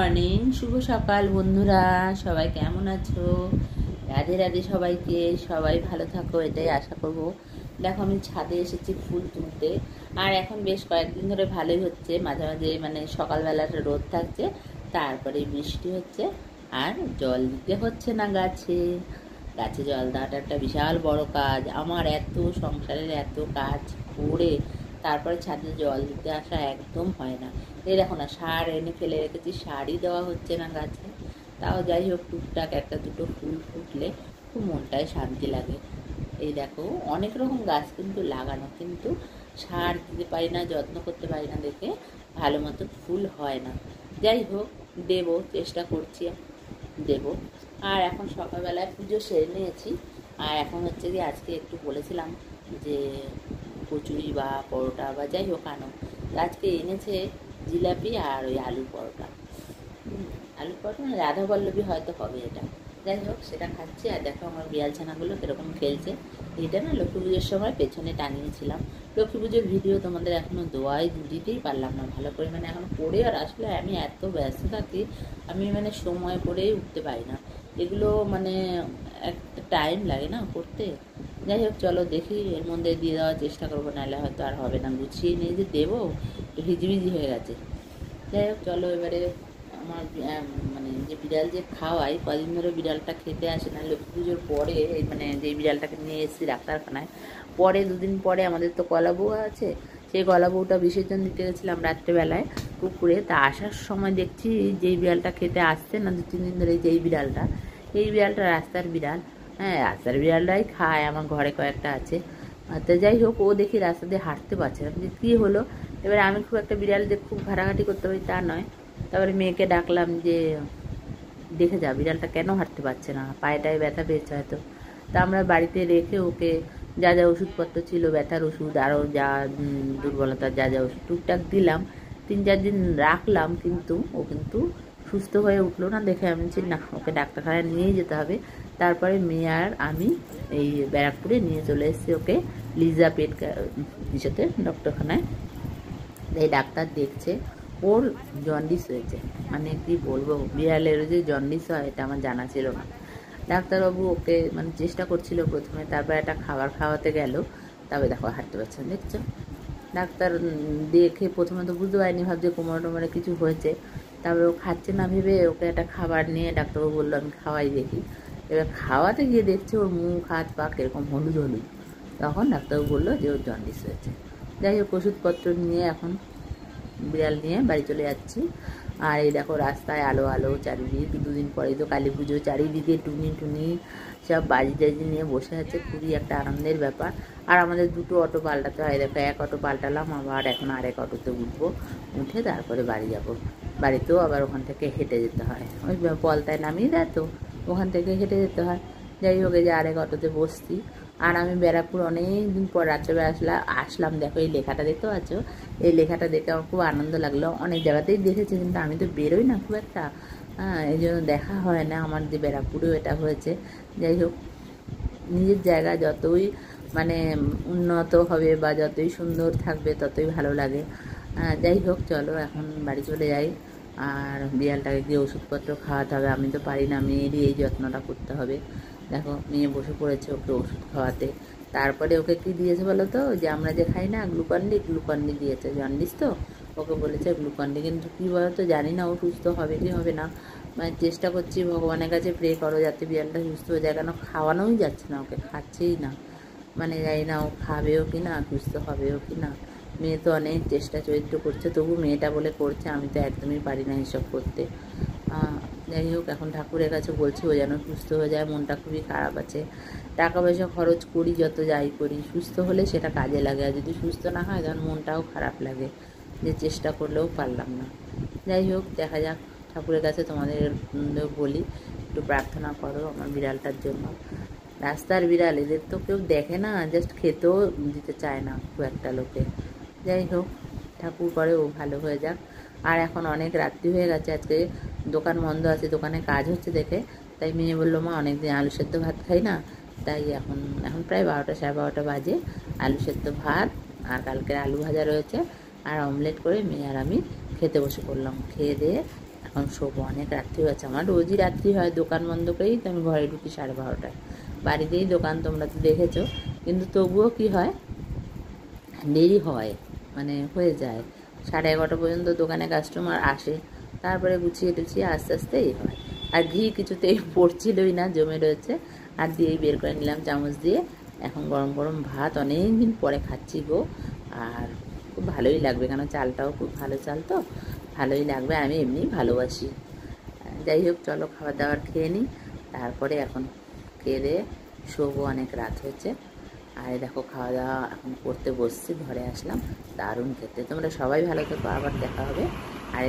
Morning, শুভ সকাল বন্ধুরা। সবাই কেমন আছো? রাধে রাধে সবাইকে। সবাই ভালো থাকো, এটাই আশা করব। দেখো, আমি ছাদে এসেছি ফুল তুলতে। আর এখন বেশ কয়েকদিন ধরে ভালোই হচ্ছে, মাঝে মাঝে মানে সকালবেলাটা রোদ থাকছে, তারপরে বৃষ্টি হচ্ছে, আর জল দিতে হচ্ছে না গাছে। গাছে জল দেওয়াটা একটা বিশাল বড় কাজ। আমার এত সংসারের এত কাজ করে তারপরে ছাদে জল দিতে আসা একদম হয় না। এই দেখো না, সার এনে ফেলে রেখেছি, সারই দেওয়া হচ্ছে না গাছে। তাও যাই হোক, টুকটাক একটা দুটো ফুল ফুটলে খুব মনটায় শান্তি লাগে। এই দেখো, অনেক রকম গাছ কিন্তু লাগানো, কিন্তু সার দিতে পারি না, যত্ন করতে পারি না দেখে ভালো মতো ফুল হয় না। যাই হোক, দেবো, চেষ্টা করছি দেবো। আর এখন সকালবেলায় পুজো সেরে নিয়েছি। আর এখন হচ্ছে কি, আজকে একটু বলেছিলাম যে কচুরি বা পরোটা বা যাই হোক আনো, আজকে এনেছে জিলাপি আর ওই আলু পরোটা। আলু পরোটা না, রাধা পল্লবী হয়তো হবে এটা। যাই হোক, সেটা খাচ্ছি। আর দেখো আমার বিড়াল ছানাগুলো কীরকম খেলছে। এটা না লক্ষ্মী পুজোর সময় পেছনে টানিয়েছিলাম। লক্ষ্মী পুজোর ভিডিও তোমাদের এখনও দিতেই পারলাম না ভালো করে, মানে এখন করে। আর আসলে আমি এত ব্যস্ত থাকি, আমি মানে সময় করেই উঠতে পারি না এগুলো, মানে একটা টাইম লাগে না করতে। যাই হোক, চলো দেখি, এর মধ্যে দিয়ে দেওয়ার চেষ্টা করবো, নাহলে হয়তো আর হবে না। গুছিয়ে নিয়ে যে দেবো, ভিজিভিজি হয়ে গেছে। যাই হোক, চলো এবারে আমার মানে যে বিড়াল যে খাওয়াই, কদিন ধরে বিড়ালটা খেতে আসে না। লক্ষ্মী পুজোর পরে মানে যে বিড়ালটাকে নিয়ে এসেছি ডাক্তারখানায়, পরে দুদিন পরে আমাদের তো কলা বউ আছে, সেই কলা বউটা বিসর্জন দিতে গেছিলাম রাত্রেবেলায় পুকুরে। তা আসার সময় দেখছি যেই বিড়ালটা খেতে আসছে না 2-3 দিন ধরে, যেই বিড়ালটা, এই বিড়ালটা রাস্তার বিড়াল। হ্যাঁ, রাস্তার বিড়ালটাই খায়, আমার ঘরে কয়েকটা আছে। তো যাই হোক, ও দেখি রাস্তা দিয়ে হাঁটতে পারছে না, যে কী হলো। এবারে আমি খুব একটা বিড়াল যে খুব ঘাটাঘাটি করতে পারি তা নয়। তারপরে মেয়েকে ডাকলাম যে দেখে যা, বিড়ালটা কেন হাঁটতে পারছে না, পায়েটায় ব্যথা পেয়েছে হয়তো। তা আমরা বাড়িতে রেখে ওকে যা যা ওষুধপত্র ছিল, ব্যথার ওষুধ, আরও যা দুর্বলতার যা যা ওষুধ টুকটাক দিলাম। 3-4 দিন রাখলাম, কিন্তু ও কিন্তু সুস্থ হয়ে উঠলো না। দেখে আমি বলছি না, ওকে ডাক্তারখানায় নিয়ে যেতে হবে। তারপরে মেয়ে আর আমি এই ব্যারাকপুরে নিয়ে চলে এসেছি ওকে, লিজা পেট ইসেতে ডক্টরখানায়। এই ডাক্তার দেখছে, ওর জন্ডিস হয়েছে। মানে কি বলবো, বিড়ালের যে জন্ডিস হয় এটা আমার জানা ছিল না। ডাক্তারবাবু ওকে মানে চেষ্টা করছিল প্রথমে, তারপর একটা খাবার খাওয়াতে গেল, তবে দেখো হাঁটতে পারছে না, দেখছো। ডাক্তার দেখে প্রথমে তো বুঝতে পারিনি, ভাবছে কোমরে টোমরে কিছু হয়েছে। তারপরে ও খাচ্ছে না ভেবে ওকে একটা খাবার নিয়ে ডাক্তারবাবু বললো আমি খাওয়াই দেখি। এবার খাওয়াতে গিয়ে দেখছে ওর মুখ হাত পা কীরকম হলুদ হলুদ। তখন ডাক্তারবাবু বললো যে ওর জন্ডিস হয়েছে। যাই হোক, ওষুধপত্র নিয়ে এখন বিড়াল নিয়ে বাড়ি চলে যাচ্ছি। আর এই দেখো রাস্তায় আলো আলো চারিদিক, 2 দিন পরে তো কালী পুজো, চারিদিকে টুনি টুনি সব বাজি টাজি নিয়ে বসে আছে, খুবই একটা আনন্দের ব্যাপার। আর আমাদের 2টো অটো পাল্টাতে হয়, দেখো এক অটো পাল্টালাম, আবার এখন আরেক অটোতে উঠবো, উঠে তারপরে বাড়ি যাব। বাড়িতেও আবার ওখান থেকে হেঁটে যেতে হয়, ওই পলতায় নামিয়ে দেয় তো, ওখান থেকে হেঁটে যেতে হয়। যাই হোক, এই যে আরেক অটোতে বসছি। আর আমি ব্যারাকপুর অনেক দিন পর রাত্রেবেলা আসলাম। দেখো এই লেখাটা দেখতে পাচ্ছ, এই লেখাটা দেখে আমার খুব আনন্দ লাগলো। অনেক জায়গাতেই দেখেছি, কিন্তু আমি তো বেরোই না খুব একটা, এই জন্য দেখা হয় না আমার যে ব্যারাকপুরেও এটা হয়েছে। যাই হোক, নিজের জায়গা যতই মানে উন্নত হবে বা যতই সুন্দর থাকবে ততই ভালো লাগে। যাই হোক, চলো এখন বাড়ি চলে যাই। আর বিড়ালটাকে গিয়ে ওষুধপত্র খাওয়াতে হবে, আমি তো পারি না, মেয়েরই এই যত্নটা করতে হবে। দেখো মেয়ে বসে পড়েছে ওকে ওষুধ খাওয়াতে। তারপরে ওকে কি দিয়েছে বলো তো, যে আমরা যে খাই না গ্লুকন্ডি দিয়েছে, জন্ডিস তো, ওকে বলেছে গ্লুকন্ডি। কিন্তু কী বলো তো, জানি না ও সুস্থ হবে কি হবে না। মানে চেষ্টা করছি, ভগবানের কাছে প্রে করো যাতে বিড়ালটা সুস্থ হয়ে যায়, কেন খাওয়ানোই যাচ্ছে না ওকে, খাচ্ছেই না। মানে জানি না ও খাবেও কি না, সুস্থ হবেও কি না। মেয়ে তো অনেক চেষ্টা চরিত্র করছে, তবু মেয়েটা বলে করছে, আমি তো একদমই পারি না এসব করতে। যাই হোক, এখন ঠাকুরের কাছে বলছি ও যেন সুস্থ হয়ে যায়, মনটা খুবই খারাপ আছে। টাকা পয়সা খরচ করি যত যাই করি, সুস্থ হলে সেটা কাজে লাগে, আর যদি সুস্থ না হয় তখন মনটাও খারাপ লাগে, যে চেষ্টা করলেও পারলাম না। যাই হোক, দেখা যাক, ঠাকুরের কাছে তোমাদের বলি একটু প্রার্থনা করো আমার বিড়ালটার জন্য। রাস্তার বিড়াল, এদের তো কেউ দেখে না, জাস্ট খেতেও দিতে চায় না খুব একটা লোকে। যাই হোক, ঠাকুর করে ও ভালো হয়ে যাক। আর এখন অনেক রাত্রি হয়ে গেছে, আজকে দোকান বন্ধ আছে, দোকানে কাজ হচ্ছে দেখে, তাই মেয়ে বললো মা অনেকদিন আলু সেদ্ধ ভাত খাই না, তাই এখন এখন প্রায় 12টা 12:30 বাজে, আলু সেদ্ধ ভাত আর কালকের আলু ভাজা রয়েছে আর অমলেট করে মেয়ে আর আমি খেতে বসে পড়লাম। খেয়ে দিয়ে এখন শোবো, অনেক রাত্রি হয়েছে। আমার রোজই রাত্রি হয়, দোকান বন্ধ করেই তো আমি ঘরে ঢুকি 12:30টায়। বাড়িতেই দোকান, তোমরা তো দেখেছো, কিন্তু তবুও কি হয়, দেরি হয়, মানে হয়ে যায় 11:30 পর্যন্ত দোকানে কাস্টমার আসে, তারপরে গুছিয়ে টুছিয়ে আস্তে আস্তে এই হয়। আর ঘি কিছুতেই পড়ছিলই না, জমে রয়েছে, আর দিয়েই বের করে নিলাম চামচ দিয়ে। এখন গরম গরম ভাত অনেক দিন পরে খাচ্ছি গো, আর খুব ভালোই লাগবে, কেন চালটাও খুব ভালো চাল তো, ভালোই লাগবে, আমি এমনি ভালোবাসি। যাই হোক, চলো খাবার দাবার খেয়ে নিই, তারপরে এখন খেয়ে দিয়ে শোবো, অনেক রাত হয়েছে। আর দেখো খাওয়া দাওয়া এখন করতে বসছি, ঘরে আসলাম, দারুণ খেতে। তোমরা সবাই ভালো থেকো, আবার দেখা হবে। আর